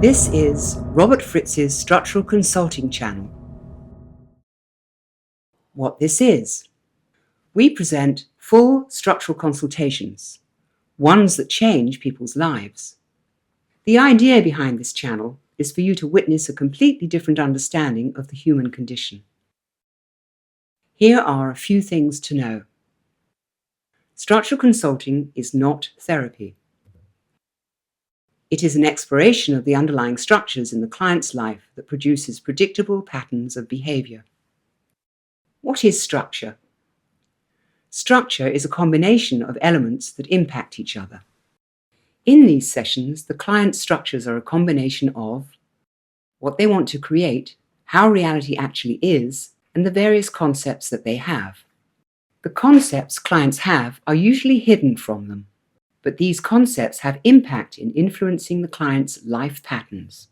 This is Robert Fritz's Structural Consulting channel. What this is: we present full structural consultations, ones that change people's lives. The idea behind this channel is for you to witness a completely different understanding of the human condition. Here are a few things to know. Structural consulting is not therapy. It is an exploration of the underlying structures in the client's life that produces predictable patterns of behavior. What is structure? Structure is a combination of elements that impact each other. In these sessions, the client's structures are a combination of what they want to create, how reality actually is, and the various concepts that they have. The concepts clients have are usually hidden from them, but these concepts have impact in influencing the client's life patterns.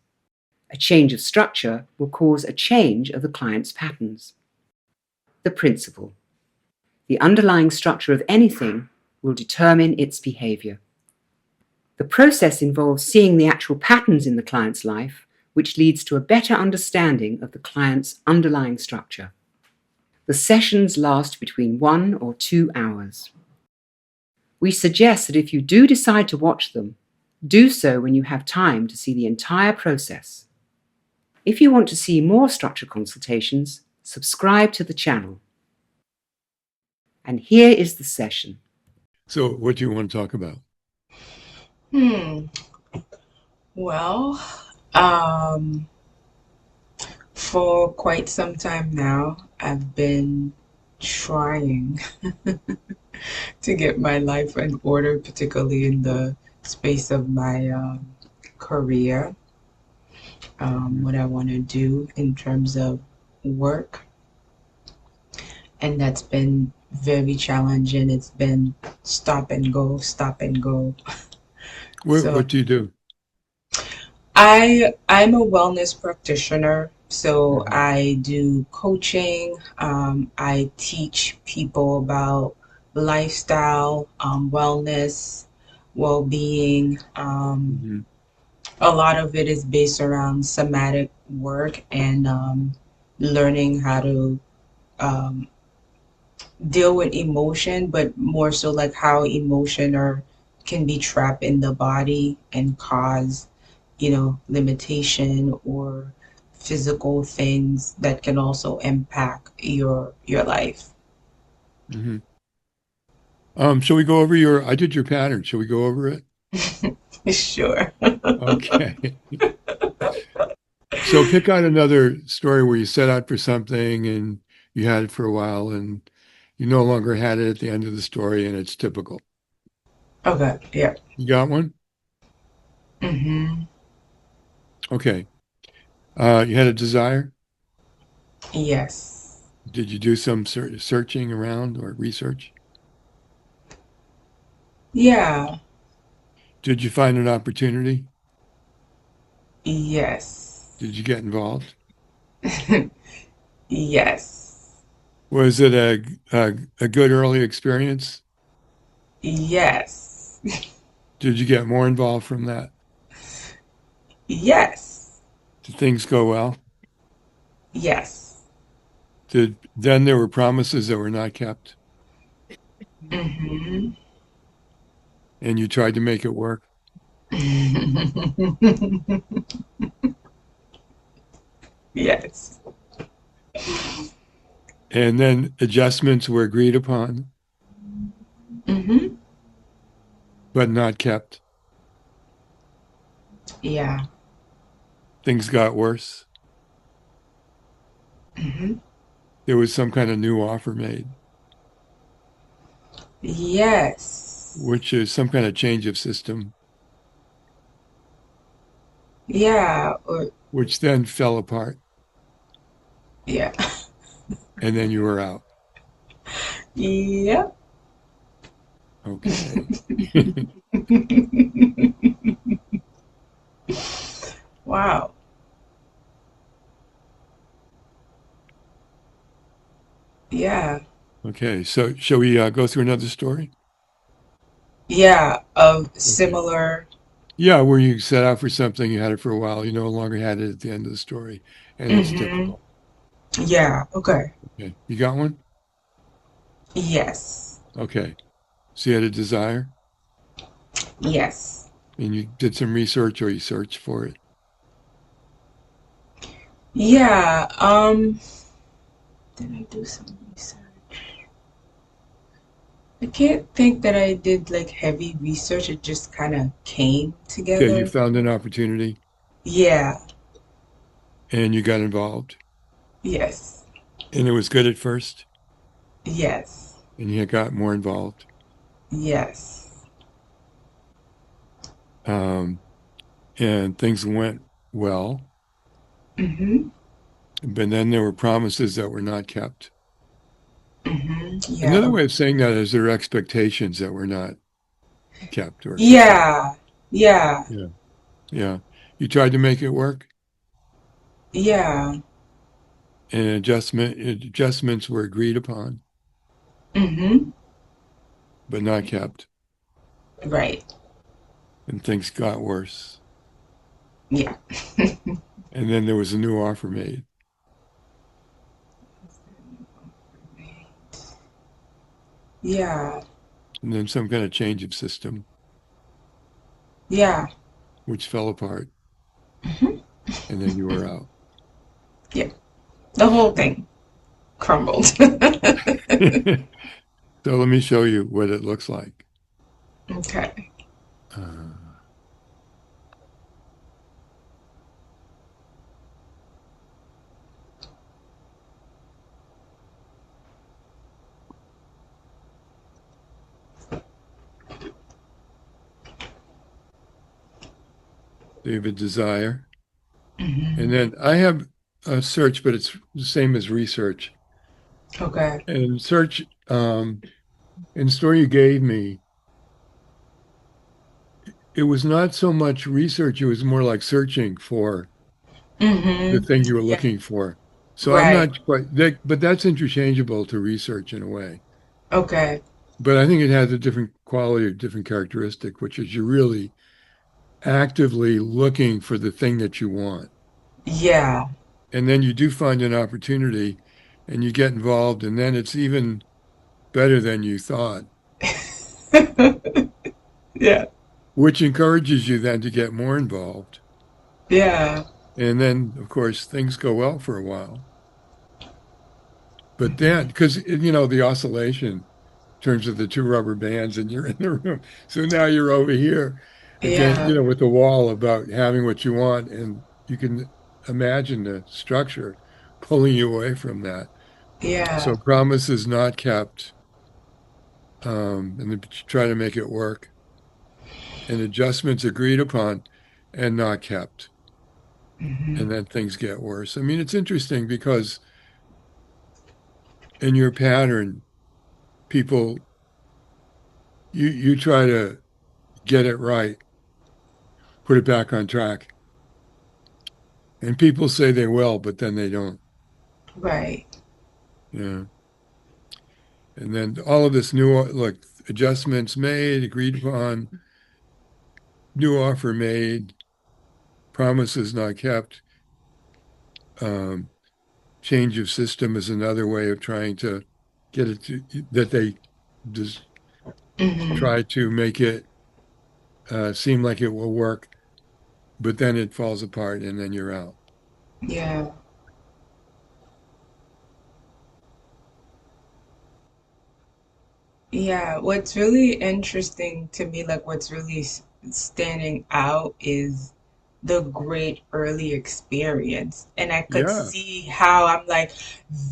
A change of structure will cause a change of the client's patterns. The principle: the underlying structure of anything will determine its behavior. The process involves seeing the actual patterns in the client's life, which leads to a better understanding of the client's underlying structure. The sessions last between 1 or 2 hours. We suggest that if you do decide to watch them, do so when you have time to see the entire process. If you want to see more structure consultations, subscribe to the channel. And here is the session. So what do you want to talk about? Well, for quite some time now, I've been trying to get my life in order, particularly in the space of my career, what I want to do in terms of work. And that's been very challenging. It's been stop and go, stop and go. What do you do? I'm a wellness practitioner, so I do coaching. I teach people about lifestyle, wellness, well-being. A lot of it is based around somatic work and learning how to deal with emotion, but more so like how emotion can be trapped in the body and cause limitation or physical things that can also impact your life. Shall we go over I did your pattern. Shall we go over it? Sure. Okay. So pick out another story where you set out for something and you had it for a while and you no longer had it at the end of the story and it's typical. Okay, yeah. You got one? Okay. You had a desire? Yes. Did you do some searching around or research? Yeah. Did you find an opportunity? Yes. Did you get involved? Yes. Was it a good early experience? Yes. Did you get more involved from that? Yes. Did things go well? Yes. Then there were promises that were not kept Mm-hmm. and you tried to make it work? Yes. And then adjustments were agreed upon, but not kept. Yeah. Things got worse. There was some kind of new offer made, Yes. which is some kind of change of system, Yeah. which then fell apart. Yeah. And then you were out. Yep. Okay. Wow. Yeah. Okay. So shall we go through another story? Yeah. Of similar Yeah, where you set out for something, you had it for a while, you no longer had it at the end of the story, and it's Mm-hmm. difficult. Yeah. Okay. Okay. You got one? Yes. Okay. So you had a desire Yes. and you did some research or you searched for it. Yeah. Did I do some research? I can't think that I did like heavy research. It just kind of came Okay, you together. found an opportunity Yeah. and you got involved Yes. and it was good at first Yes. and you got more involved. Yes. Um, and things went well, Mm-hmm. but then there were promises that were not kept. Mm-hmm. Another Yeah. way of saying that is there are expectations that were not kept or fulfilled. Yeah. Yeah. Yeah. Yeah. You tried to make it work Yeah. and adjustments were agreed upon, Mm-hmm. but not kept. Right. And things got worse. Yeah. And then there was a new offer made. Yeah. And then some kind of change of system, Yeah. which fell apart. Mm-hmm. And then you were out. Yeah. The whole thing crumbled. So let me show you what it looks like. Okay. Uh, so you have a desire. And Mm-hmm. then I have a search, but it's the same as research. Okay. And search, in the story you gave me, it was not so much research, it was more like searching for the Mm-hmm. thing you were Yeah. looking for. So I'm Right. not quite that, but that's interchangeable to research in a way. Okay. But I think it has a different quality or different characteristic, which is you're really actively looking for the thing that you want. Yeah. And then you do find an opportunity and you get involved, and then it's even better than you thought, Yeah. which encourages you then to get more involved. Yeah. And then, of course, things go well for a while. But then, because, the oscillation in terms of the two rubber bands and you're in the room. So now you're over here again, Yeah. with the wall about having what you want. And you can imagine the structure pulling you away from that. Yeah. So promises not kept, and then try to make it work, and adjustments agreed upon and not kept. Mm-hmm. And then things get worse. I mean, it's interesting because in your pattern, people, you try to get it right, put it back on track. And people say they will, but then they don't. Right. Yeah. And then all of this new, look, adjustments made, agreed upon, new offer made, promises not kept. Um, Change of system is another way of trying to get it to that they just Mm-hmm. try to make it seem like it will work, but then it falls apart and then you're out. Yeah. Yeah. What's really interesting to me, like what's really standing out is the great early experience. And I could Yeah, see how I'm like,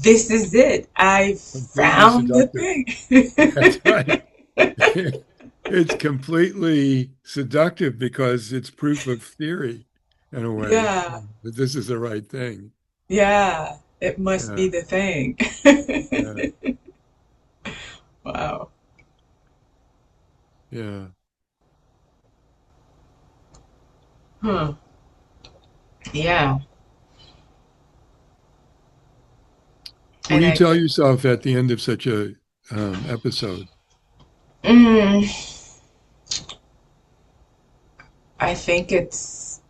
this is it. I completely found the seductive. thing. That's right. It's completely seductive because it's proof of theory in a way Yeah. that this is the right thing. Yeah. It must be Yeah, the thing. yeah, Wow. yeah. Huh. Yeah. What And do you I tell could, yourself at the end of such a episode? mm, I think it's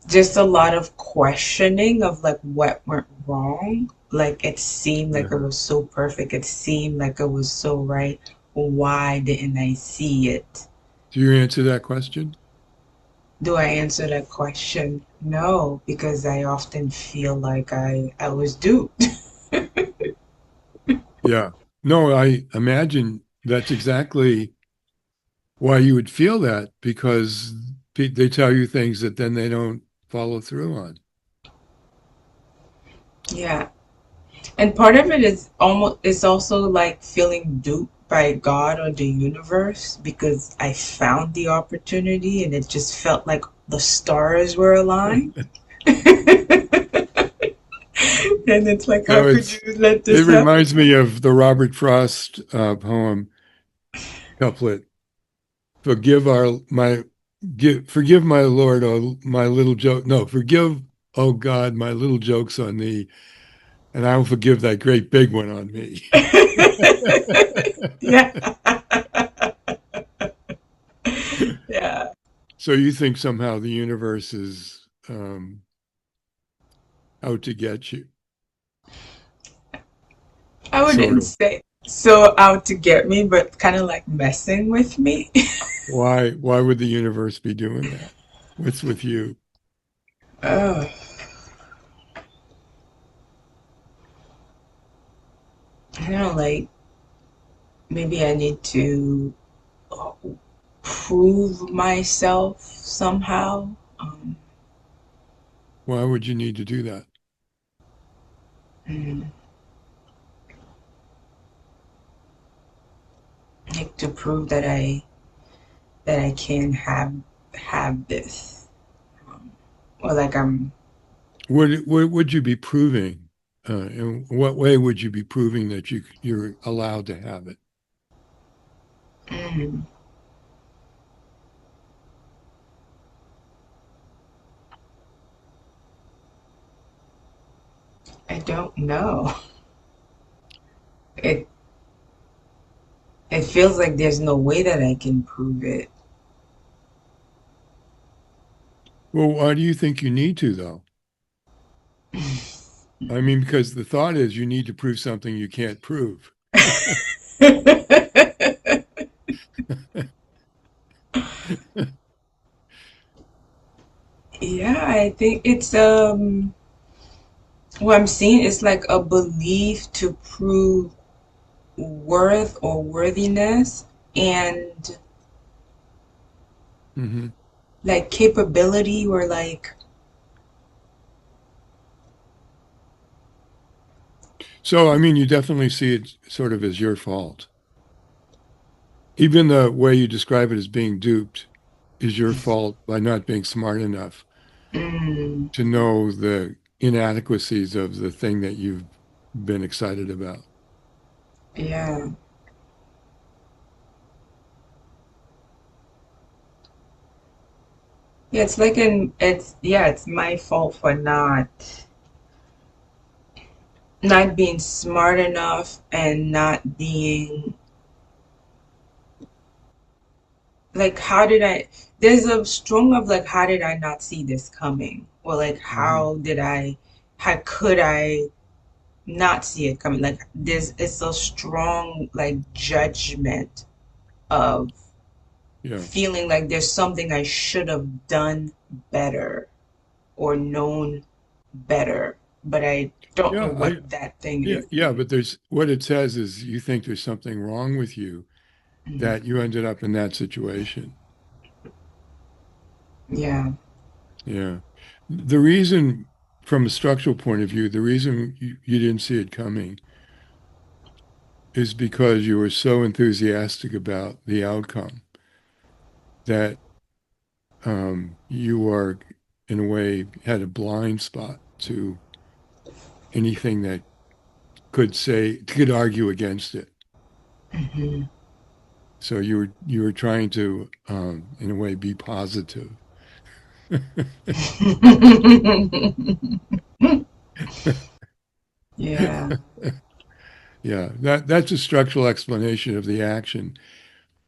just a lot of questioning of like what went wrong. Like it seemed like it Uh-huh. was so perfect. It seemed like it was so right. Why didn't I see it? Do you answer that question? Do I answer that question? No, because I often feel like I was duped. Yeah. No, I imagine that's exactly why you would feel that because they tell you things that then they don't follow through on. Yeah. And part of it is almost it's also like feeling duped by God or the universe because I found the opportunity and it just felt like the stars were aligned. And it's like, how No, could you let it this happen? reminds me of the Robert Frost poem couplet. Forgive our my forgive my Lord, oh my little joke. No, forgive, oh God, my little jokes on thee, and I will forgive that great big one on me. Yeah. Yeah. So you think somehow the universe is out to get you, I sort wouldn't of. say so out to get me, but kind of like messing with me. Why would the universe be doing that? What's with you? Oh, I don't know, like maybe I need to prove myself somehow. Why would you need to do that? Mm, like to prove that I can have this, or like I'm. What would you be proving? In what way would you be proving that you're allowed to have it? Mm, I don't know. It it feels like there's no way that I can prove it. Well, why do you think you need to, though? I mean, because the thought is you need to prove something you can't prove. Yeah, I think it's what I'm seeing is like a belief to prove worth or worthiness and Hmm. like capability or like So, I mean, you definitely see it sort of as your fault. Even the way you describe it as being duped is your fault by not being smart enough mm, to know the inadequacies of the thing that you've been excited about. yeah. Yeah, it's like an it's yeah, it's my fault for not being smart enough and not being like how did I there's a strong of like how did I not see this coming? Or like Hmm. how could I not see it coming? Like there's it's a strong like judgment of Yeah. feeling like there's something I should have done better or known better, but I don't know Yeah. what that thing Yeah. is. Yeah. But there's what it says is you think there's something wrong with you Mm, that you ended up in that situation. yeah. Yeah. The reason, from a structural point of view, the reason you didn't see it coming is because you were so enthusiastic about the outcome that you are, in a way, had a blind spot to anything that could argue against it. Hmm. So you were trying to, in a way, be positive. Yeah. Yeah, that's a structural explanation of the action.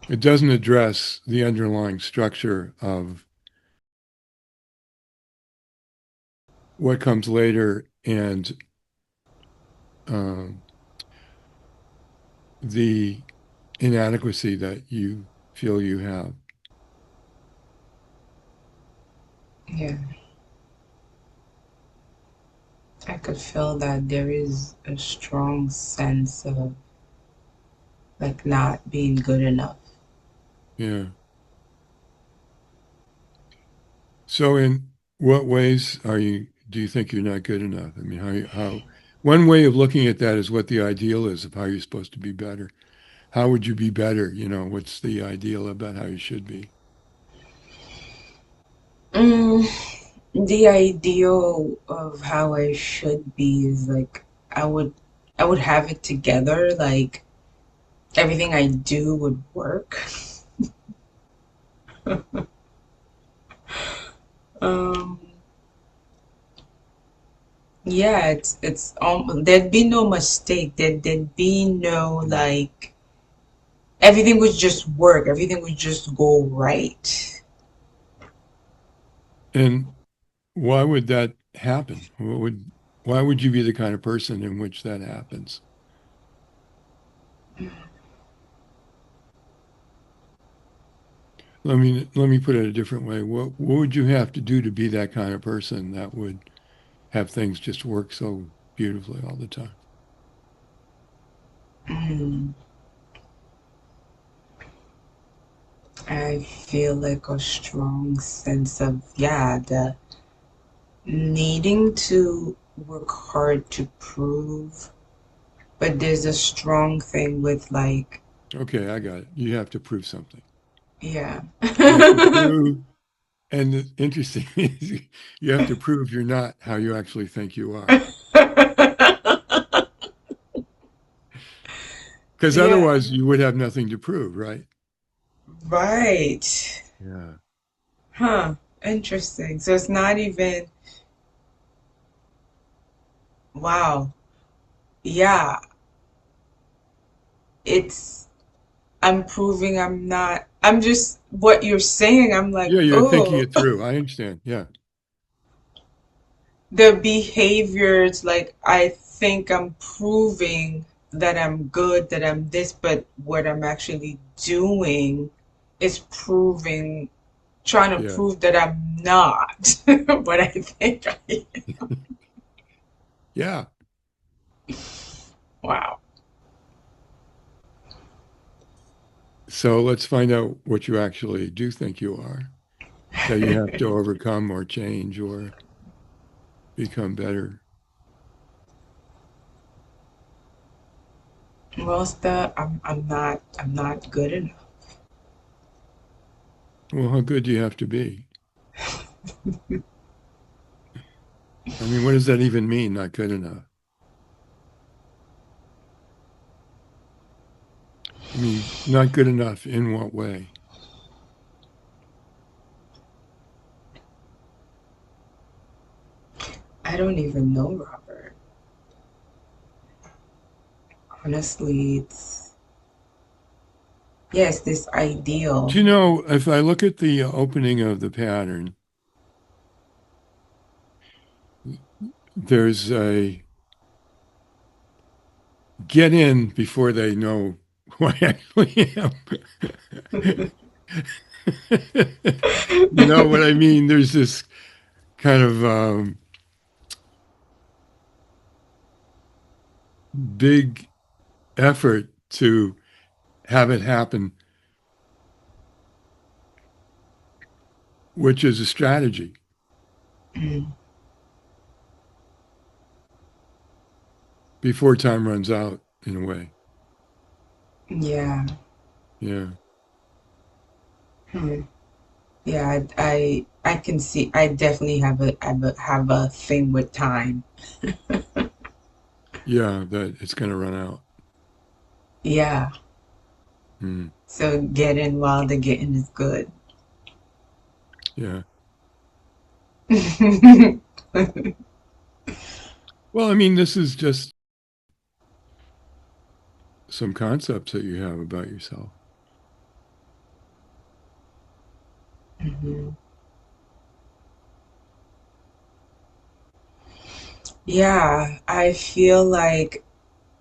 It doesn't address the underlying structure of what comes later and um, the inadequacy that you feel you have. Yeah, I could feel that there is a strong sense of like not being good enough. Yeah. So in what ways do you think you're not good enough? I mean, one way of looking at that is what the ideal is of how you're supposed to be better. How would you be better? What's the ideal about how you should be? Mm, the ideal of how I should be is like I would have it together, like everything I do would work. Um, yeah, it's there'd be no mistake. There'd be no like everything would just work. Everything would just go right. And why would that happen? Why would you be the kind of person in which that happens? Let me put it a different way. What would you have to do to be that kind of person that would have things just work so beautifully all the time? Mm, I feel like a strong sense of yeah, the needing to work hard to prove, but there's a strong thing with like Okay, I got it. You have to prove something. yeah. You have to prove, and the interesting is you have to prove you're not how you actually think you are. Because Yeah, otherwise you would have nothing to prove, right? right. Yeah. Huh. Interesting. So it's not even, wow. Yeah, it's, I'm proving I'm not, I'm just, what you're saying, I'm like, Yeah, you're thinking oh, it through. I understand. Yeah. the behaviors, like, I think I'm proving that I'm good, that I'm this, but what I'm actually doing is proving, trying to Yeah. prove that I'm not what I think I am. Yeah. Wow. So let's find out what you actually do think you are that you have to overcome or change or become better. Most I'm not good enough. Well, how good do you have to be? I mean, what does that even mean, not good enough? I mean, not good enough in what way? I don't even know, Robert. Honestly, it's yes, this Do ideal. you know, if I look at the opening of the pattern, there's a get in before they know who I actually am. You know what I mean? There's this kind of big effort to have it happen, which is a strategy Mm, before time runs out, in a way. yeah. Yeah. Hmm. Yeah, I can see I definitely have a thing with time. Yeah, that it's going to run out. Yeah. Mm, So get in while the getting is good. yeah. Well, I mean, this is just some concepts that you have about yourself. hmm Yeah, I feel like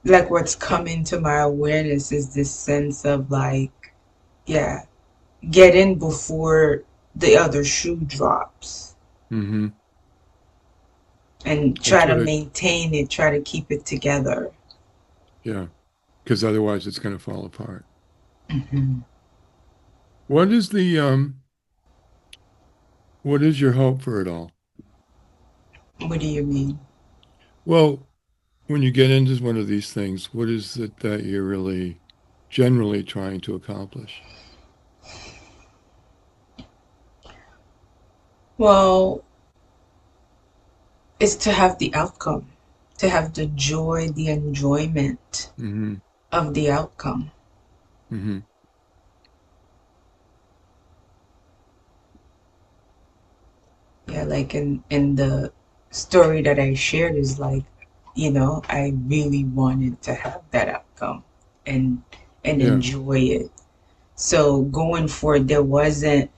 what's coming to my awareness is this sense of like, yeah, get in before the other shoe drops Hmm. and try That's to what maintain it, try to keep it together. yeah, because otherwise it's going to fall apart. hmm What is the what is your hope for it all? What do you mean? Well, when you get into one of these things, what is it that you're really generally trying to accomplish? Well, it's to have the outcome, to have the joy, the enjoyment Hmm. of the outcome. Hmm. Yeah, like in the story that I shared is like, I really wanted to have that outcome and Yeah. enjoy it. So going forward, there wasn't,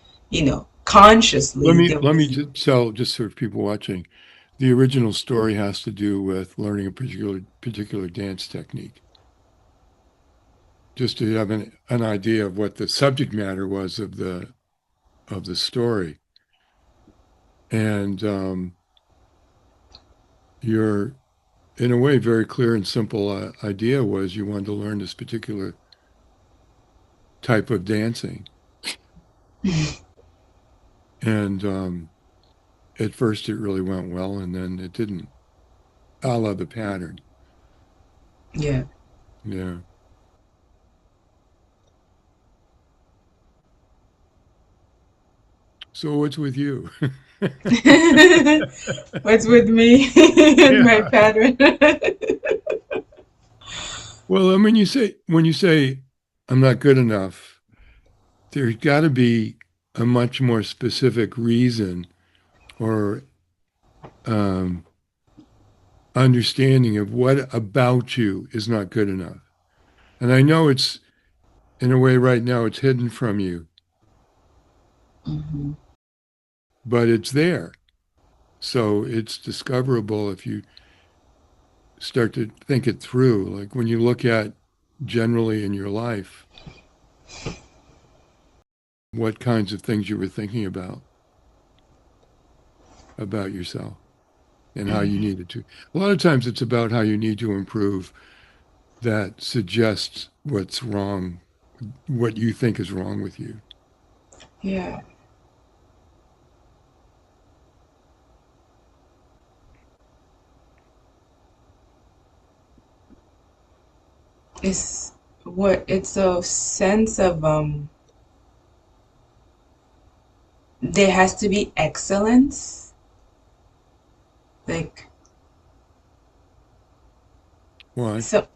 consciously there Let me was. just tell, just for people watching, the original story has to do with learning a particular dance technique, just to have an idea of what the subject matter was of the story. And your, in a way, very clear and simple idea was you wanted to learn this particular type of dancing. And at first it really went well, and then it didn't, a la the pattern. Yeah. Yeah. So what's with you? What's with me and my Yeah. pattern? Well, I mean, when you say I'm not good enough, there's got to be a much more specific reason or um, understanding of what about you is not good enough. And I know it's in a way right now it's hidden from you, hmm but it's there. So it's discoverable if you start to think it through. Like when you look at generally in your life, what kinds of things you were thinking about yourself and how you hmm needed to. A lot of times it's about how you need to improve that suggests what's wrong, what you think is wrong with you. Yeah. It's a sense of there has to be excellence. Like Why? so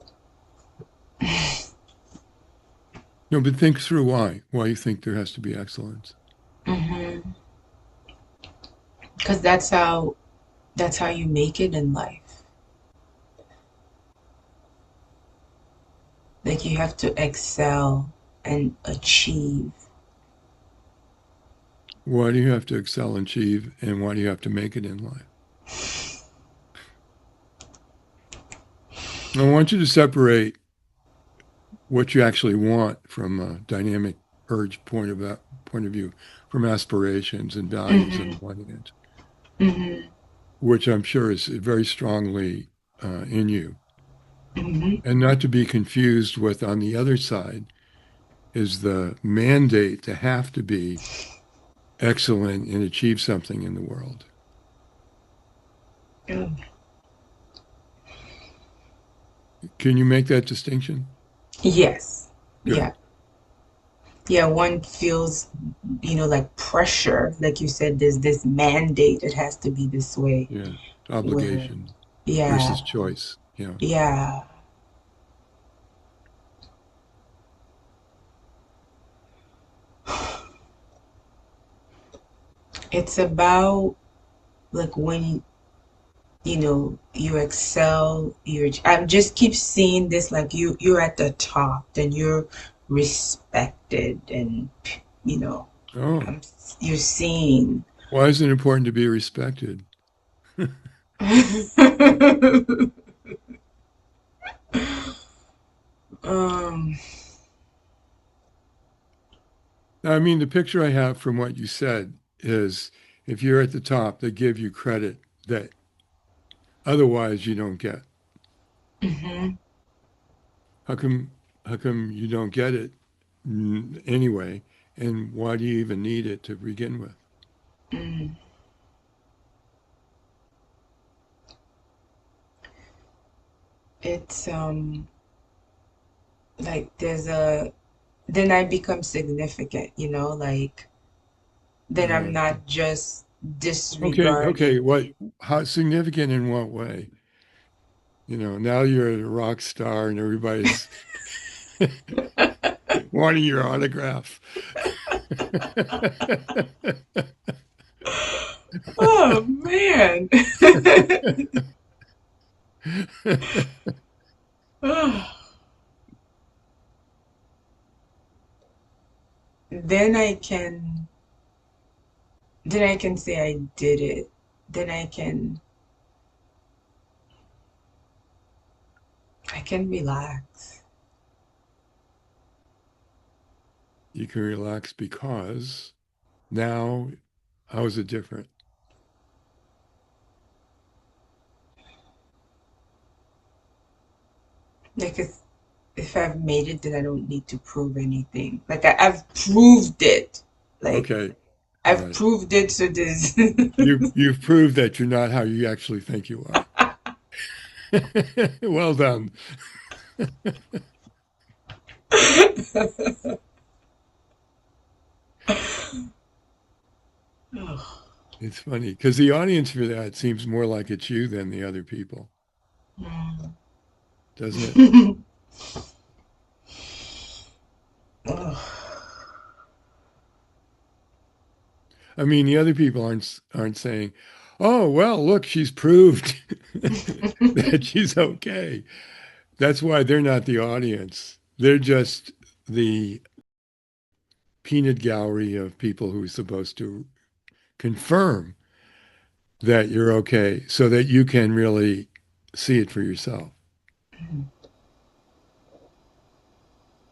No, but think through why you think there has to be excellence. hmm because that's how you make it in life. Like you have to excel and achieve. Why do you have to excel and achieve, and why do you have to make it in life? I want you to separate what you actually want from a dynamic urge point of view, from aspirations and values hmm and wanting it, hmm which I'm sure is very strongly in you. hmm And not to be confused with on the other side is the mandate to have to be excellent and achieve something in the world. Can you make that distinction? Yes. Good. Yeah. Yeah, one feels, like pressure. Like you said, there's this mandate. It has to be this way. Yeah. Where, Obligation yeah, versus choice. Yeah. yeah. It's about like when you excel. I just keep seeing this like you're at the top, then you're respected, and you know. Oh, You're seeing. why is it important to be respected? um, I mean, the picture I have from what you said is if you're at the top, they give you credit that otherwise you don't get. mhm, How come, how come you don't get it anyway? And why do you even need it to begin with? mm. It's like there's a then I become significant, like then I'm Uh, not just okay, okay. disregarded. How significant in what way? Now you're a rock star and everybody's wanting your autograph. Oh man. then I can then I can say I did it. Then I can relax. You can relax because now, how is it different? Like if I've made it, then I don't need to prove anything. Like I've proved it. Like Okay, all I've right. proved it, so there's You've proved that you're not how you actually think you are. Well done. It's funny because the audience for that seems more like it's you than the other people, doesn't it? I mean, the other people aren't saying, "Oh, well, look, she's proved that she's okay." That's why they're not the audience. They're just the peanut gallery of people who are supposed to confirm that you're okay so that you can really see it for yourself.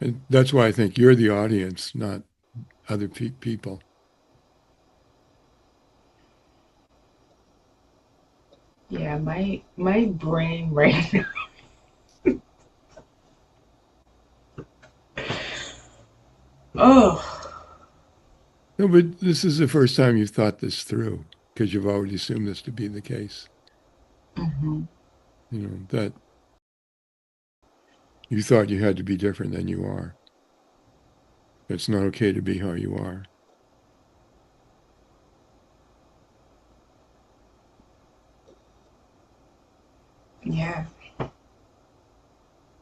And that's why I think you're the audience, not other people. Yeah, my brain right now. Oh, No, but this is the first time you've thought this through because you've already assumed this to be the case. hmm That you thought you had to be different than you are. It's not okay to be how you are. yeah,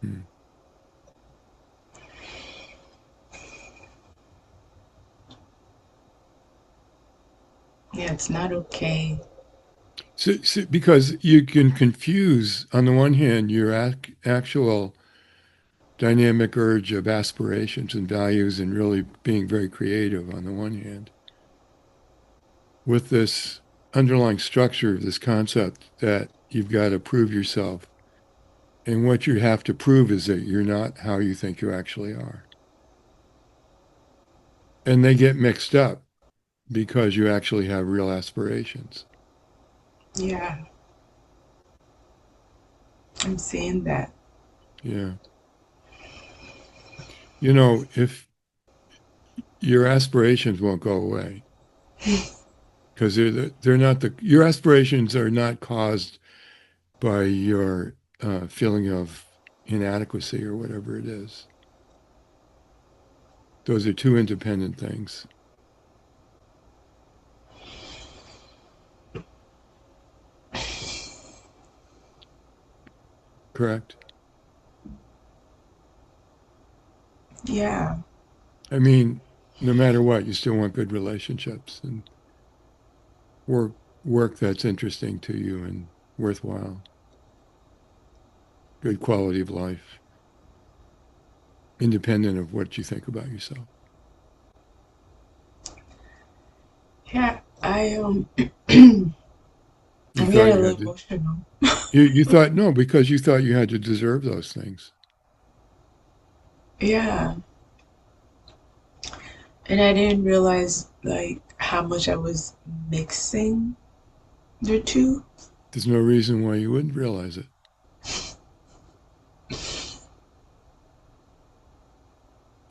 Hmm. yeah. It's not okay. So, because you can confuse, on the one hand, your actual dynamic urge of aspirations and values and really being very creative on the one hand, with this underlying structure of this concept that you've got to prove yourself. And what you have to prove is that you're not how you think you actually are. And they get mixed up because you actually have real aspirations. Yeah, I'm seeing that. Yeah. If your aspirations won't go away because they're not your aspirations are not caused by your feeling of inadequacy or whatever it is. Those are two independent things, correct? Yeah, I mean, no matter what, you still want good relationships and work work that's interesting to you and worthwhile, good quality of life, independent of what you think about yourself. I I'm You thought getting a you little had to, emotional. you thought, no, because you thought you had to deserve those things. Yeah, and I didn't realize like how much I was mixing the two. There's no reason why you wouldn't realize it.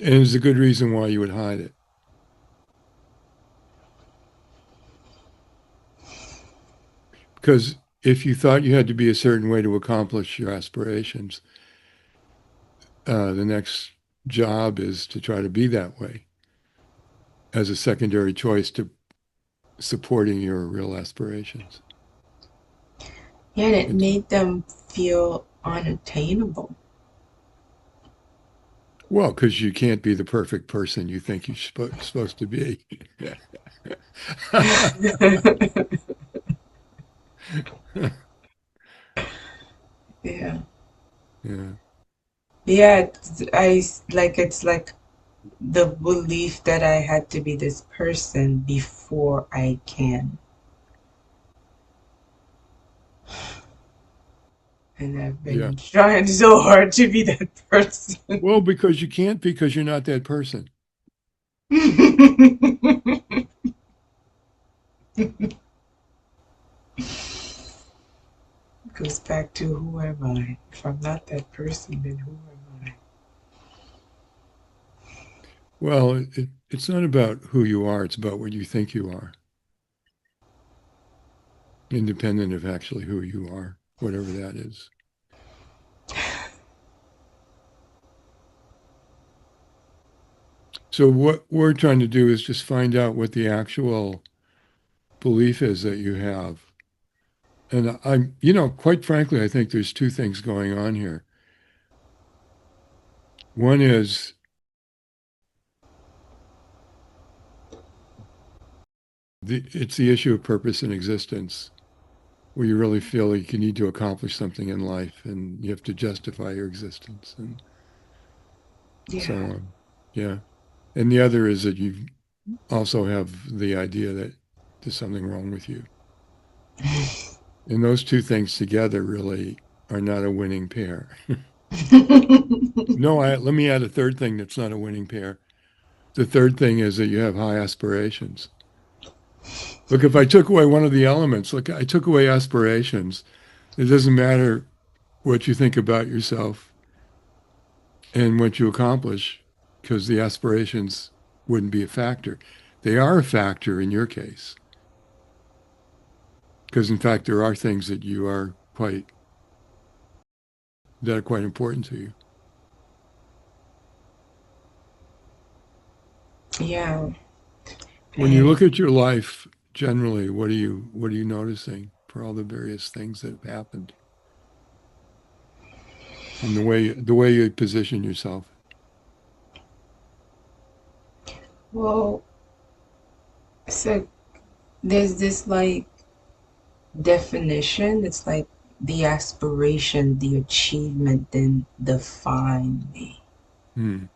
And there's a good reason why you would hide it. Because if you thought you had to be a certain way to accomplish your aspirations, the next job is to try to be that way as a secondary choice to supporting your real aspirations. Yeah, and it It's, made them feel unattainable. well, because you can't be the perfect person you think you're supposed to be. Yeah. Yeah. Yeah, it's like the belief that I had to be this person before I can. And I've Yeah. been trying so hard to be that person. Well, because you can't because you're not that person. Goes back to who am I? If I'm not that person, then who am Well, it's not about who you are, it's about what you think you are, independent of actually who you are, whatever that is. So what we're trying to do is just find out what the actual belief is that you have. And quite frankly, I think there's two things going on here. One is it's the issue of purpose and existence, where you really feel like you need to accomplish something in life and you have to justify your existence and I? so Yeah. on. Yeah. And the other is that you also have the idea that there's something wrong with you. And those two things together really are not a winning pair. No, let me add a third thing that's not a winning pair. The third thing is that you have high aspirations. Look, if I took away one of the elements, look, I took away aspirations. It doesn't matter what you think about yourself and what you accomplish because the aspirations wouldn't be a factor. They are a factor in your case because, in fact, there are things that that are quite important to you. Yeah. When you look And at your life generally, what are you noticing for all the various things that have happened and the way you position yourself? well, so there's this like definition. It's like the aspiration, the achievement, then define me. Hmm.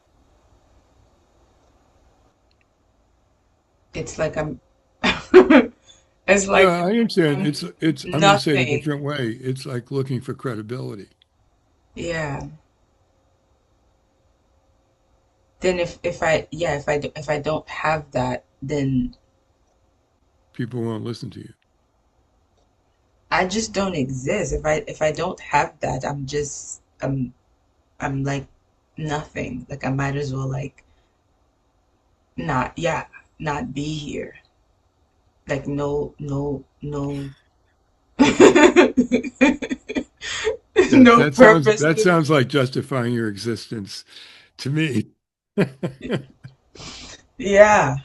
It's like I'm it's Yeah, like I understand. I'm It's I'm going to say it a nothing. different way. It's like looking for credibility. Yeah. Then if I yeah, if I don't have that, then People won't listen to you. I just don't exist. If I don't have that, I'm like nothing. Like I might as well like not yeah, not be here. Like no That no that sounds purpose that to sounds like justifying your existence to me. yeah.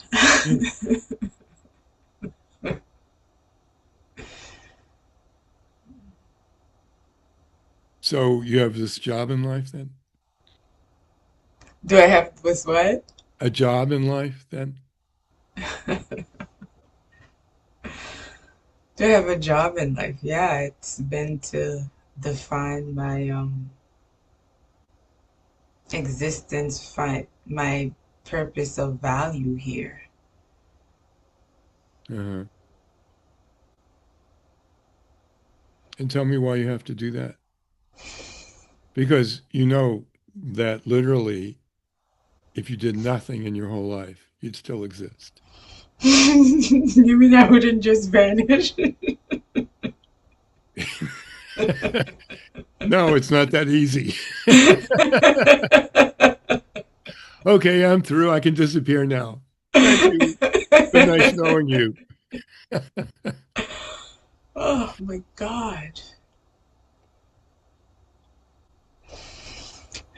So you have this job in life then? Do I have with what? A job in life then? Do I have a job in life? Yeah, it's been to define my existence, find my purpose of value here. Uh-huh. And tell me why you have to do that. Because you know that literally, if you did nothing in your whole life, you'd still exist. You mean I wouldn't just vanish? No, it's not that easy. Okay, I'm through. I can disappear now. Thank you. Been nice knowing you. Oh my God.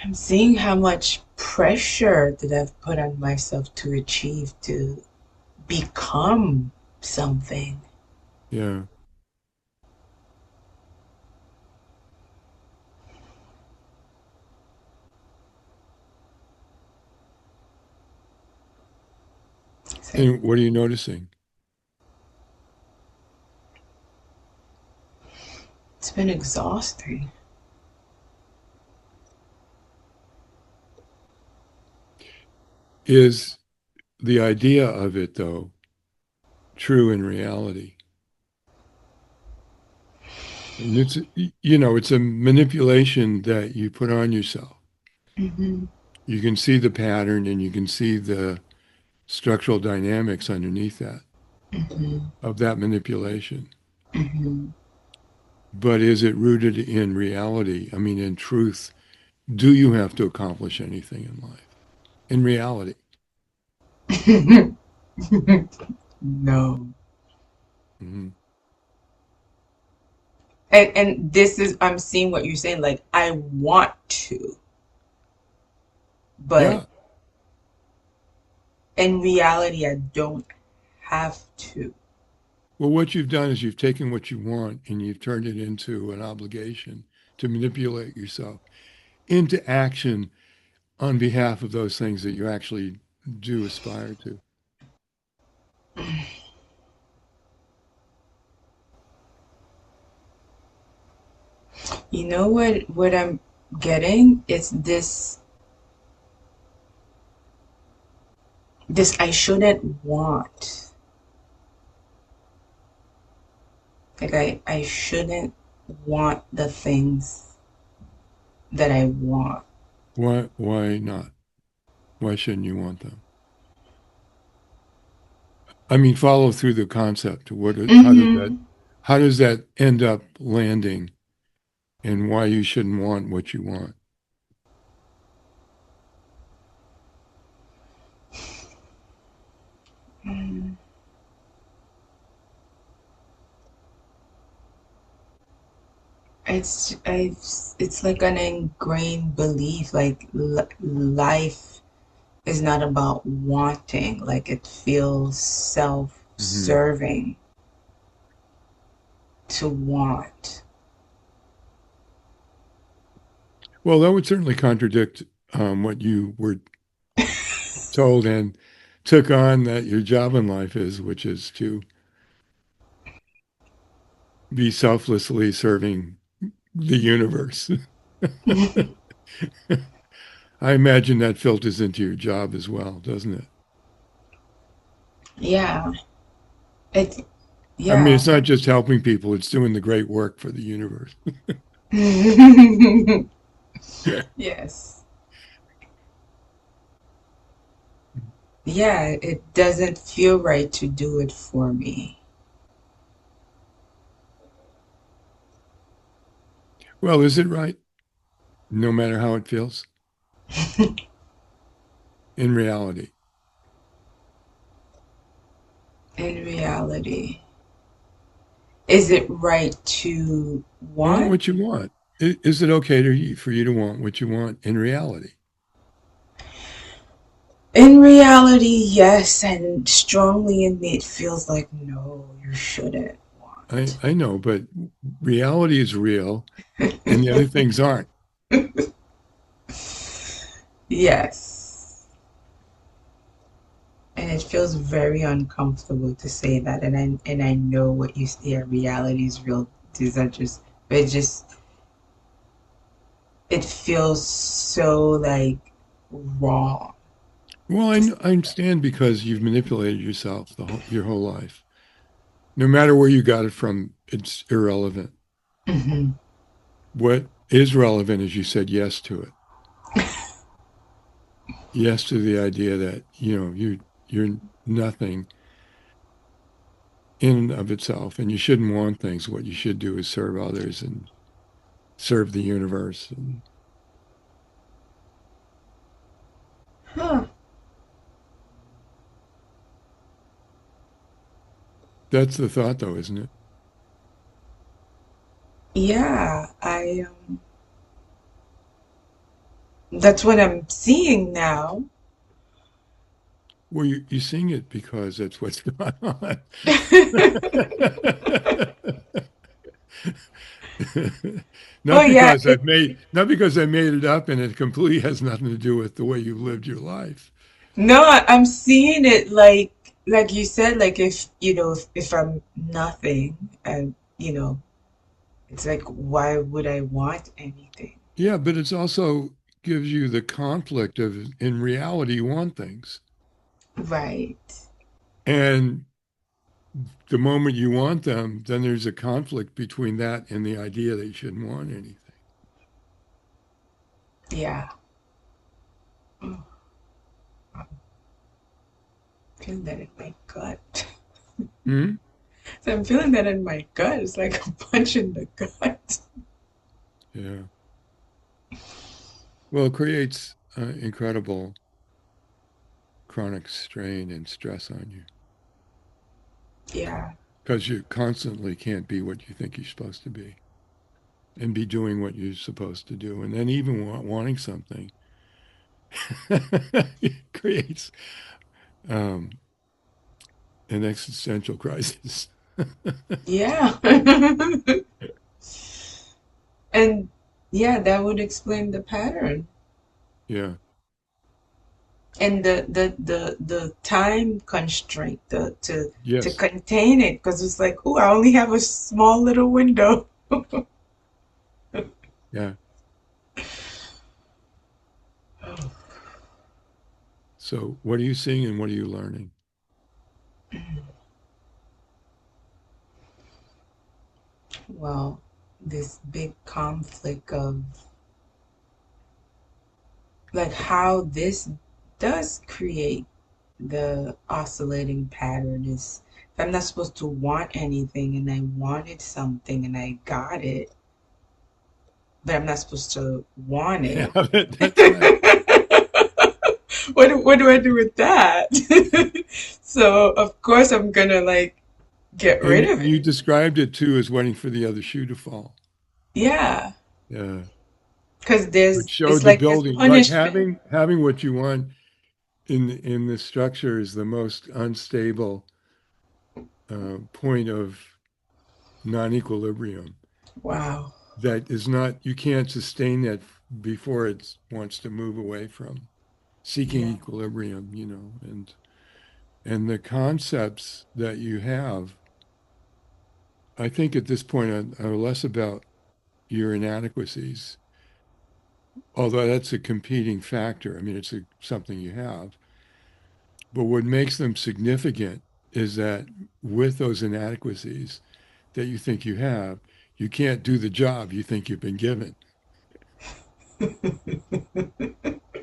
I'm seeing how much pressure that I've put on myself to achieve, to become something. Yeah. So And what are you noticing? it's been exhausting. Is the idea of it, though, true in reality? And it's, it's a manipulation that you put on yourself. Hmm. You can see the pattern and you can see the structural dynamics underneath that, Hmm. of that manipulation. Hmm. But is it rooted in reality? I mean, in truth, do you have to accomplish anything in life? In reality? No. Mhm. And this is, I'm seeing what you're saying, like I want to, but Yeah. in reality I don't have to. Well, what you've done is you've taken what you want and you've turned it into an obligation to manipulate yourself into action on behalf of those things that you actually do aspire to. You know what I'm getting? It's this I shouldn't want. Like I shouldn't want the things that I want. Why not? Why shouldn't you want them? I mean, follow through the concept. Hmm. How does that end up landing and why you shouldn't want what you want? It's like an ingrained belief, like life is not about wanting, like it feels Mhm. self-serving to want. Well, that would certainly contradict what you were told and took on that your job in life is, which is to be selflessly serving the universe. I imagine that filters into your job as well, doesn't it? Yeah, it I mean, it's yeah. not just helping people, it's doing the great work for the universe. Yes. Yeah, it doesn't feel right to do it for me. Well, is it right? No matter how it feels in reality. In reality, is it right to Want want? what you want. Is it okay for you to want what you want in reality? In reality, yes, and strongly in me, it feels like no, you shouldn't want. I know, but reality is real and the other things aren't. Yes. And it feels very uncomfortable to say that, and I know what you say. Reality is real. These are just, it just, it feels so like wrong Well, to say I understand because you've manipulated yourself your whole life. No matter where you got it from, it's irrelevant. Hmm. What is relevant is you said yes to it. Yes to the idea that, you're nothing in and of itself, and you shouldn't want things. What you should do is serve others and serve the universe. And Huh. that's the thought, though, isn't it? Yeah, that's what I'm seeing now. Well, you're seeing it because that's what's going on. Well, yeah, Not because I made it up, and it completely has nothing to do with the way you lived your life. no, I'm seeing it like you said, like if I'm nothing, and it's like, why would I want anything? Yeah, but it's also gives you the conflict of, in reality, you want things. Right. And the moment you want them, then there's a conflict between that and the idea that you shouldn't want anything. Yeah. Oh, I'm feeling that in my gut. Hmm? So I'm feeling that in my gut. It's like a punch in the gut. Yeah. Well, it creates incredible chronic strain and stress on you Yeah. because you constantly can't be what you think you're supposed to be and be doing what you're supposed to do. And then even wanting something creates um, an existential crisis. Yeah. And yeah, that would explain the pattern. Yeah. And the time constraint, to Yes. contain it, because it's like, oh, I only have a small little window. Yeah. So, what are you seeing and what are you learning? Well, this big conflict of like how this does create the oscillating pattern is, if I'm not supposed to want anything and I wanted something and I got it, but I'm not supposed to want Yeah, it. that's right. What do I do with that? So of course I'm gonna like get And rid you, of you it. described it too as waiting for the other shoe to fall. Yeah, Yeah. because Which it's showed the like there's building, like punishment. having what you want in the structure is the most unstable point of non-equilibrium. Wow. That is not, you can't sustain that before it wants to move away from seeking Yeah. equilibrium, and the concepts that you have, I think at this point are less about your inadequacies, although that's a competing factor. I mean, something you have. But what makes them significant is that with those inadequacies that you think you have, you can't do the job you think you've been given.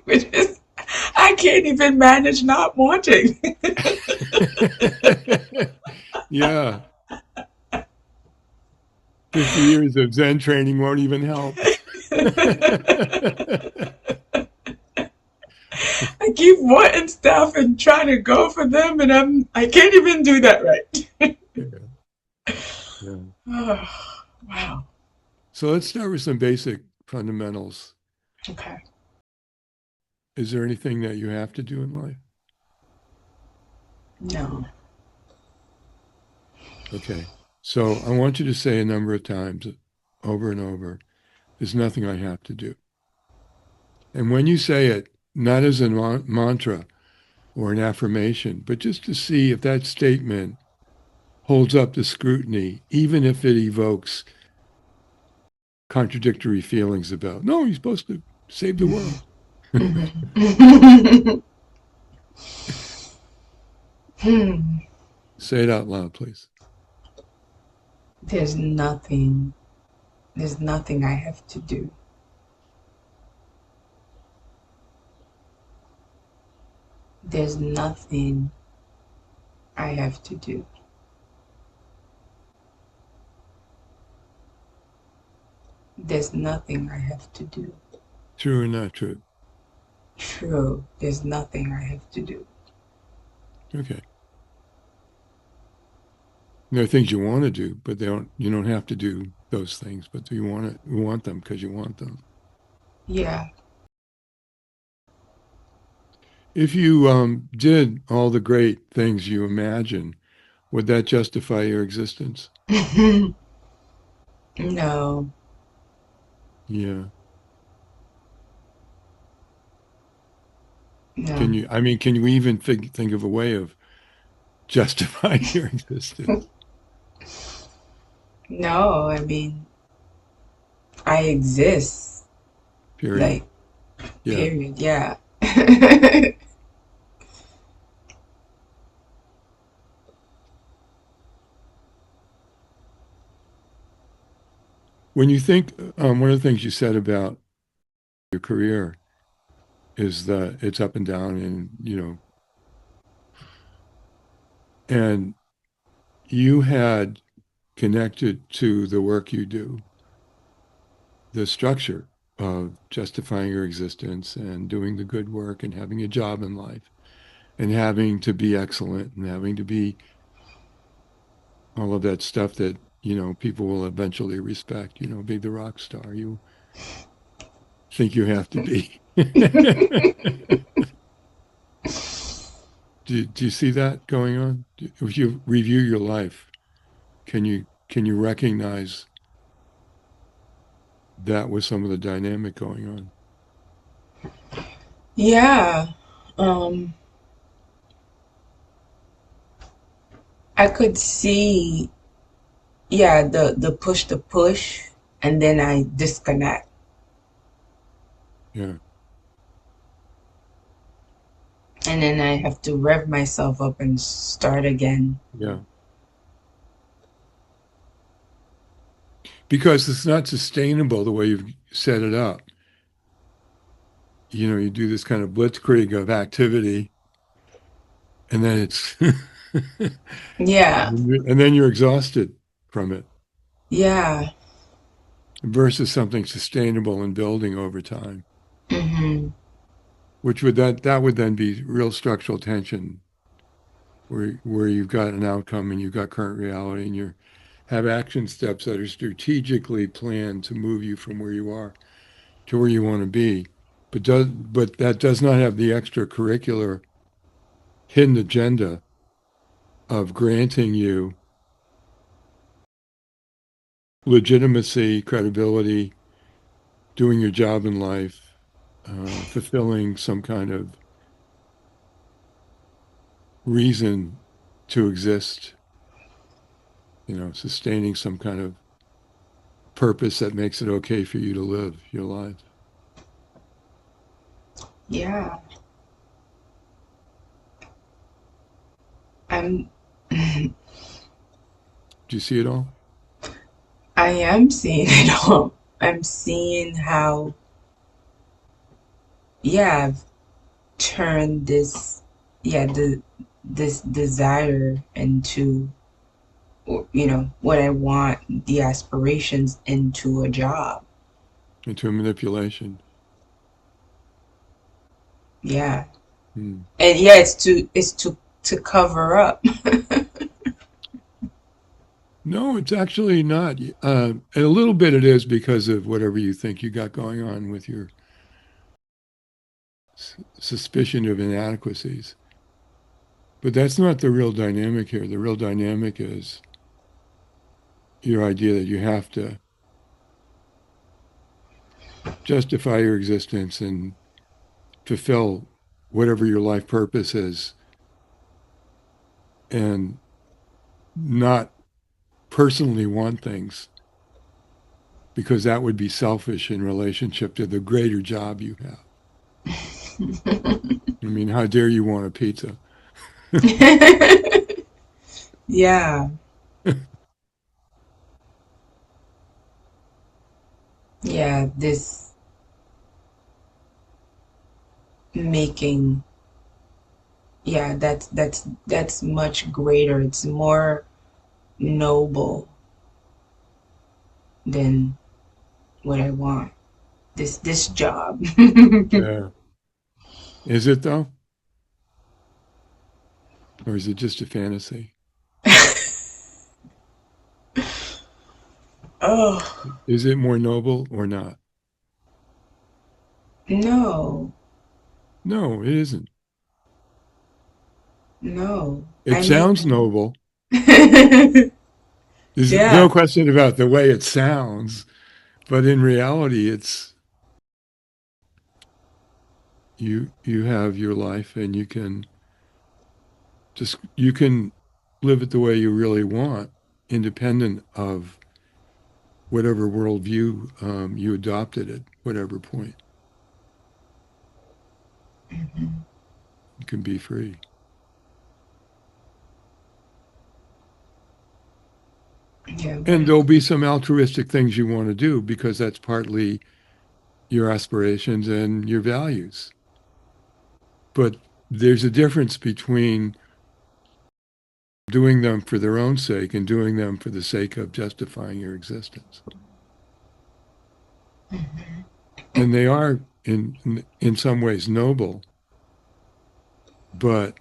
Which is, I can't even manage not wanting. Yeah. 50 years of Zen training won't even help. I keep wanting stuff and trying to go for them, and I can't even do that right. Yeah. Yeah. Oh, wow. So let's start with some basic fundamentals. Okay. Is there anything that you have to do in life? No. Okay. So I want you to say a number of times over and over, there's nothing I have to do. And when you say it, not as a mantra or an affirmation, but just to see if that statement holds up to scrutiny, even if it evokes contradictory feelings about, no, you're supposed to save the world. Hmm. Say it out loud, please. There's nothing There's nothing I have to do. There's nothing I have to do. There's nothing I have to do. True or not true? True. There's nothing I have to do. Okay. There are things you want to do, but you don't have to do those things, but you want them because you want them. Yeah. If you did all the great things you imagine, would that justify your existence? No. Yeah. No. Can you even think of a way of justifying your existence? No, I mean, I exist. Period. Like, Yeah. period. Yeah. When you think, one of the things you said about your career is that it's up and down and you had connected to the work you do, the structure of justifying your existence and doing the good work and having a job in life and having to be excellent and having to be all of that stuff that, people will eventually respect, be the rock star you think you have to be. Do you see that going on? If you review your life, can you recognize that with some of the dynamic going on? Yeah. Um, I could see, yeah, the push, and then I disconnect. Yeah. And then I have to rev myself up and start again. Yeah. Because it's not sustainable the way you've set it up. You do this kind of blitzkrieg of activity, and then it's Yeah. and then you're exhausted from it Yeah. versus something sustainable and building over time, Hmm. which that would then be real structural tension where you've got an outcome and you've got current reality and you have action steps that are strategically planned to move you from where you are to where you want to be, but that does not have the extracurricular hidden agenda of granting you legitimacy, credibility, doing your job in life, fulfilling some kind of reason to exist, sustaining some kind of purpose that makes it okay for you to live your life. Yeah. I'm Do you see it all? I am seeing it all. I'm seeing how, yeah, I've turned this desire into, what I want, the aspirations into a job. Into a manipulation. Yeah. Hmm. And yeah, it's to cover up. No, it's actually not. And a little bit it is because of whatever you think you got going on with your suspicion of inadequacies. But that's not the real dynamic here. The real dynamic is your idea that you have to justify your existence and fulfill whatever your life purpose is and not personally want things because that would be selfish in relationship to the greater job you have. I mean, how dare you want a pizza? Yeah. Yeah, this making, yeah, that's much greater. It's more noble than what I want. This job. Yeah. Is it though? Or is it just a fantasy? Oh, Is it more noble or not? no. No, it isn't. No. It I mean, sounds noble. There's no yeah. question about the way it sounds, but in reality, it's you have your life and you can live it the way you really want, independent of whatever worldview you adopted at whatever point. Mhm. You can be free. Yeah, but And there'll be some altruistic things you want to do because that's partly your aspirations and your values. But there's a difference between doing them for their own sake and doing them for the sake of justifying your existence. And they are in some ways noble, but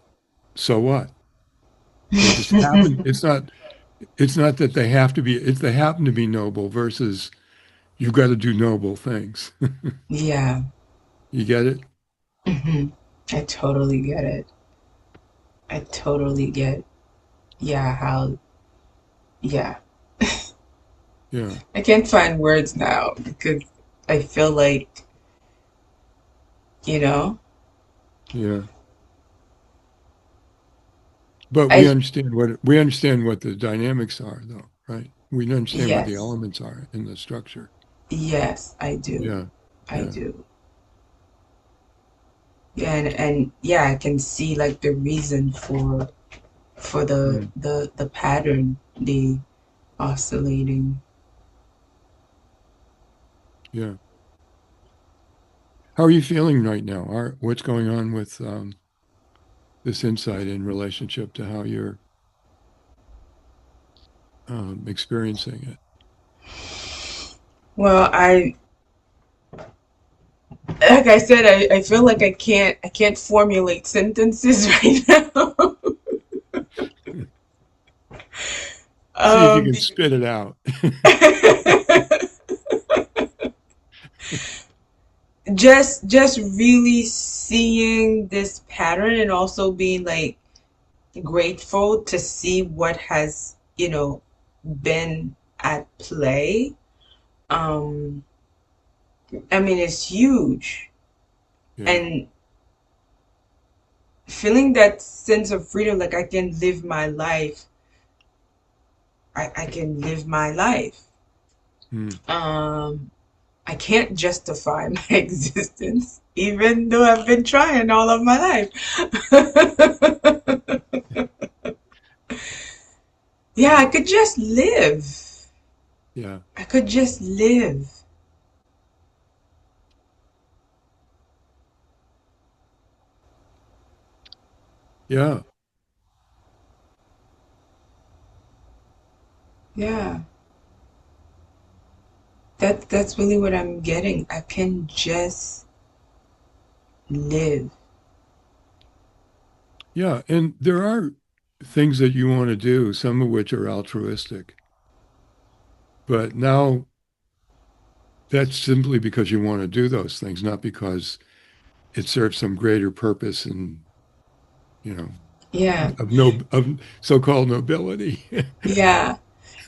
so what? They just happen. It's not that they have to be. It's they happen to be noble versus you've got to do noble things. yeah. You get it? Hmm. I totally get it. I totally get, yeah, how, yeah. Yeah, I can't find words now because I feel like, you know, yeah. But I, we understand what the dynamics are, though, right? We understand what the yes, elements are in the structure. yes, I do. Yeah, I yeah. do. Yeah, and yeah, I can see like the reason for Mm, the pattern, the oscillating. yeah. How are you feeling right now? What's going on with this insight in relationship to how you're experiencing it? Well, like I said, I feel like I can't formulate sentences right now. See if you can Be- spit it out. just really seeing this pattern and also being like grateful to see what has, been at play. Um, I mean, it's huge. Yeah, And feeling that sense of freedom, like I can live my life. I can live my life. mm, Um, I can't justify my existence, even though I've been trying all of my life. Yeah, I could just live. yeah, I could just live. yeah, Yeah. That's really what I'm getting. I can just live. yeah. And there are things that you want to do, some of which are altruistic. But now that's simply because you want to do those things, not because it serves some greater purpose and, you know, Yeah. of so-called nobility. Yeah.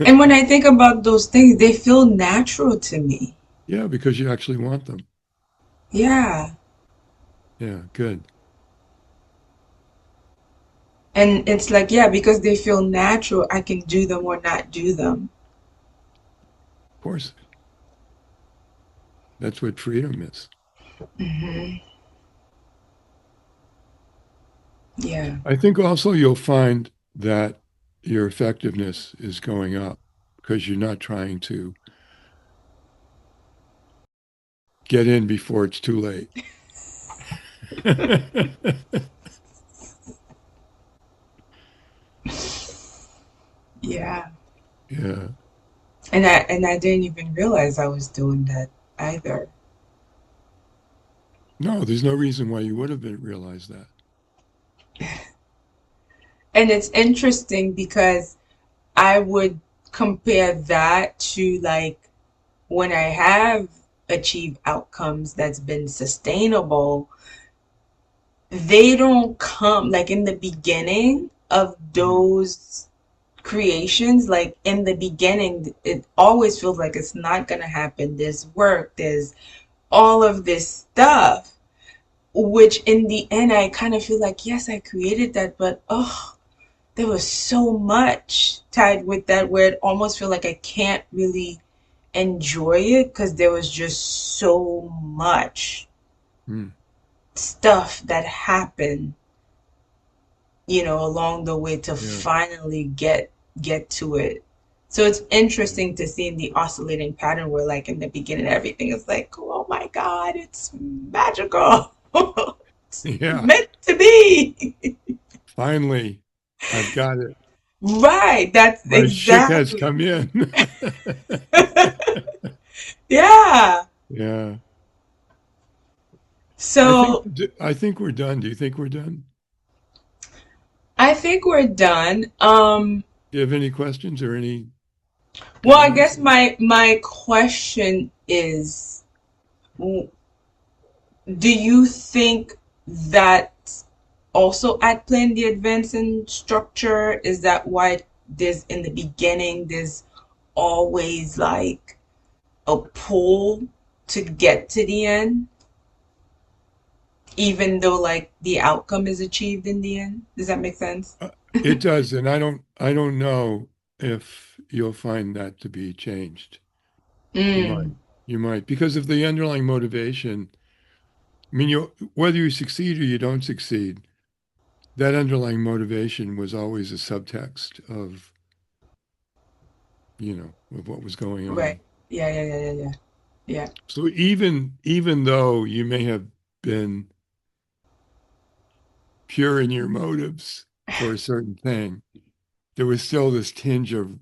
And when I think about those things, they feel natural to me. Yeah, because you actually want them. Yeah. Yeah, good. And it's like, yeah, because they feel natural, I can do them or not do them. Of course, that's what freedom is. Hmm. Yeah. I think also you'll find that your effectiveness is going up because you're not trying to get in before it's too late. Yeah. Yeah. And I didn't even realize I was doing that either. No, there's no reason why you would have been realized that. And it's interesting because I would compare that to like when I have achieved outcomes that's been sustainable, they don't come like in the beginning of Mhm. those creations, like in the beginning, it always feels like it's not gonna happen. There's work, there's all of this stuff, which in the end I kind of feel like, yes, I created that, but oh, there was so much tied with that where it almost feel like I can't really enjoy it because there was just so much Mm. stuff that happened, along the way to Yeah. finally get to it. So it's interesting to see in the oscillating pattern where like in the beginning everything is like, oh my God, it's magical. It's Yeah. meant to be. Finally, I've got it. Right, that's My ship has exactly. come in. Yeah. Yeah. I think So I think we're done. Do you think we're done? I think we're done. Do you have any questions or any Well, I comments? guess my question is, do you think that also at play in the advancing structure? Is that why there's in the beginning there's always like a pull to get to the end, even though like the outcome is achieved in the end? Does that make sense? Uh, it does, and I don't know if you'll find that to be changed. You might. Mm, You might because of the underlying motivation. I mean, whether you succeed or you don't succeed, that underlying motivation was always a subtext of what was going right. on. Yeah, yeah, yeah, yeah, yeah. Yeah. So even though you may have been pure in your motives for a certain thing, there was still this tinge of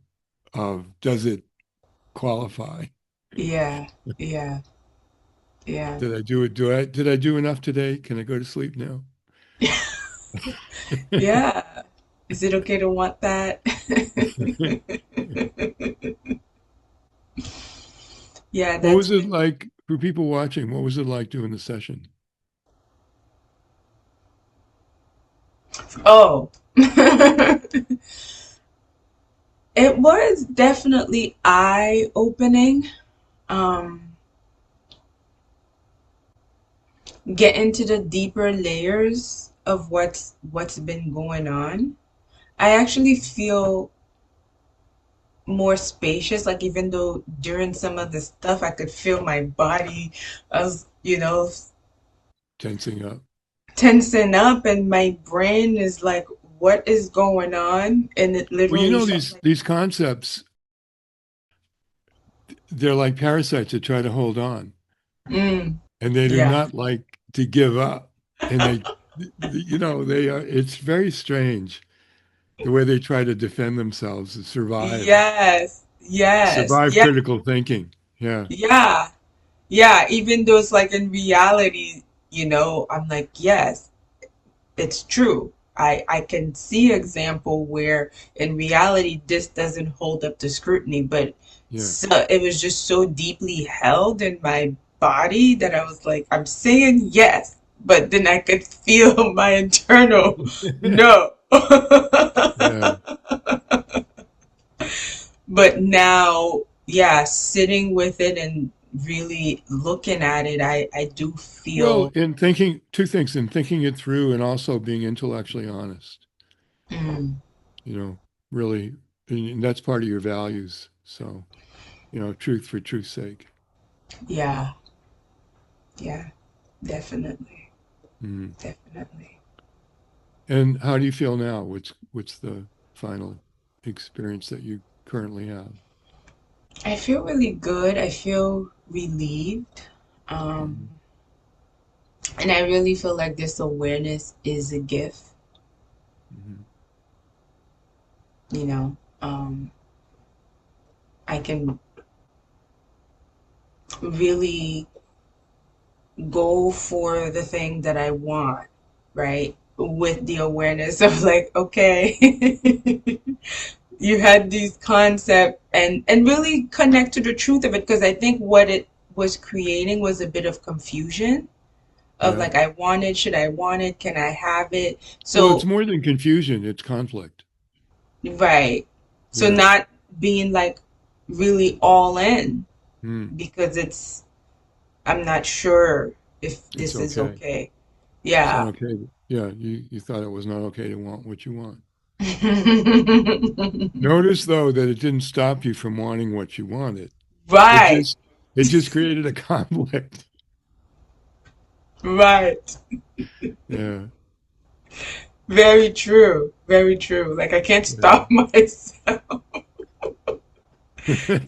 does it qualify? Yeah. Yeah. Yeah. Did I do it? Did I do enough today? Can I go to sleep now? Yeah. Is it okay to want that? Yeah, What that's was it been. like for people watching? What was it like doing the session? Oh. It was definitely eye-opening. Um, get into the deeper layers of what's been going on. I actually feel more spacious, like even though during some of the stuff I could feel my body as, Tensing up. tensing up and my brain is like, what is going on? And it Well, literally felt these like, these concepts, they're like parasites that try to hold on, mm, and they do yeah. not like to give up. And they are. It's very strange the way they try to defend themselves and Yes, yes, survive yeah, critical thinking. Yeah, yeah, yeah. Even though it's like in reality, I'm like, yes, it's true. I can see example where in reality this doesn't hold up to scrutiny, but yeah. so it was just so deeply held in my body that I was like, I'm saying yes, but then I could feel my internal no. Yeah. But now, yeah, sitting with it and really looking at it, I do Well, feel, in thinking two things, in thinking it through and also being intellectually honest, mm, you know, really, and that's part of your values. So, truth for truth's sake. yeah, yeah, definitely, Mm. definitely. And how do you feel now? What's the final experience that you currently have? I feel really good. I feel relieved. Um, and I really feel like this awareness is a gift, Mm-hmm. you know. I can really go for the thing that I want, right? With the awareness of like, okay, you had these concepts and really connect to the truth of it because I think what it was creating was a bit of confusion of Yeah. like I want it, should I want it, can I have it? Well, it's So more than confusion, it's conflict. right. So Yeah. not being like really all in Mm. because I'm not sure if It's this is okay. okay. It's not Yeah. okay. Yeah, you thought it was not okay to want what you want. Notice though that it didn't stop you from wanting what you wanted. It Right. just it just created a conflict. Right. Yeah. Very true. Very true. Like I can't Yeah. stop myself.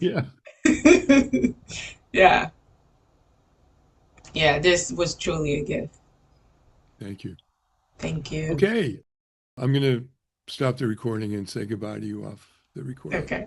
Yeah. Yeah. Yeah, this was truly a gift. Thank you. Thank you. Okay. I'm gonna stop the recording and say goodbye to you off the recording. Okay.